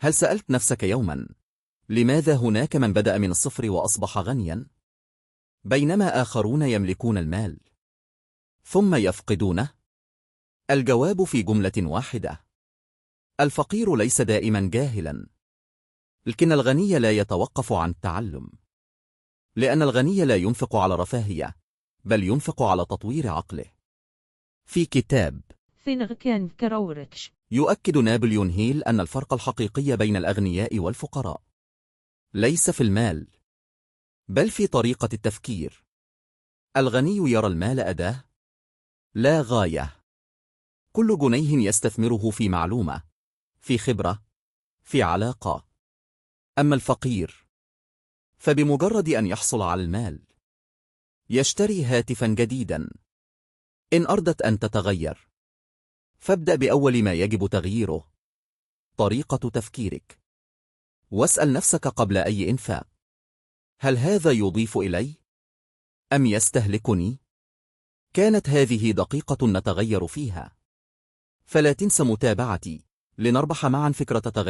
هل سألت نفسك يوما لماذا هناك من بدأ من الصفر وأصبح غنيا، بينما آخرون يملكون المال ثم يفقدونه؟ الجواب في جملة واحدة: الفقير ليس دائما جاهلا، لكن الغني لا يتوقف عن التعلم، لأن الغني لا ينفق على رفاهية، بل ينفق على تطوير عقله. في كتاب يؤكد نابليون هيل أن الفرق الحقيقي بين الأغنياء والفقراء ليس في المال، بل في طريقة التفكير. الغني يرى المال أداة، لا غاية. كل جنيه يستثمره في معلومة، في خبرة، في علاقة. أما الفقير فبمجرد أن يحصل على المال يشتري هاتفا جديدا. إن أردت أن تتغير فابدأ بأول ما يجب تغييره: طريقة تفكيرك. واسأل نفسك قبل أي إنفاق: هل هذا يضيف إلي أم يستهلكني؟ كانت هذه دقيقة نتغير فيها. فلا تنس متابعتي لنربح معا فكرة تغيير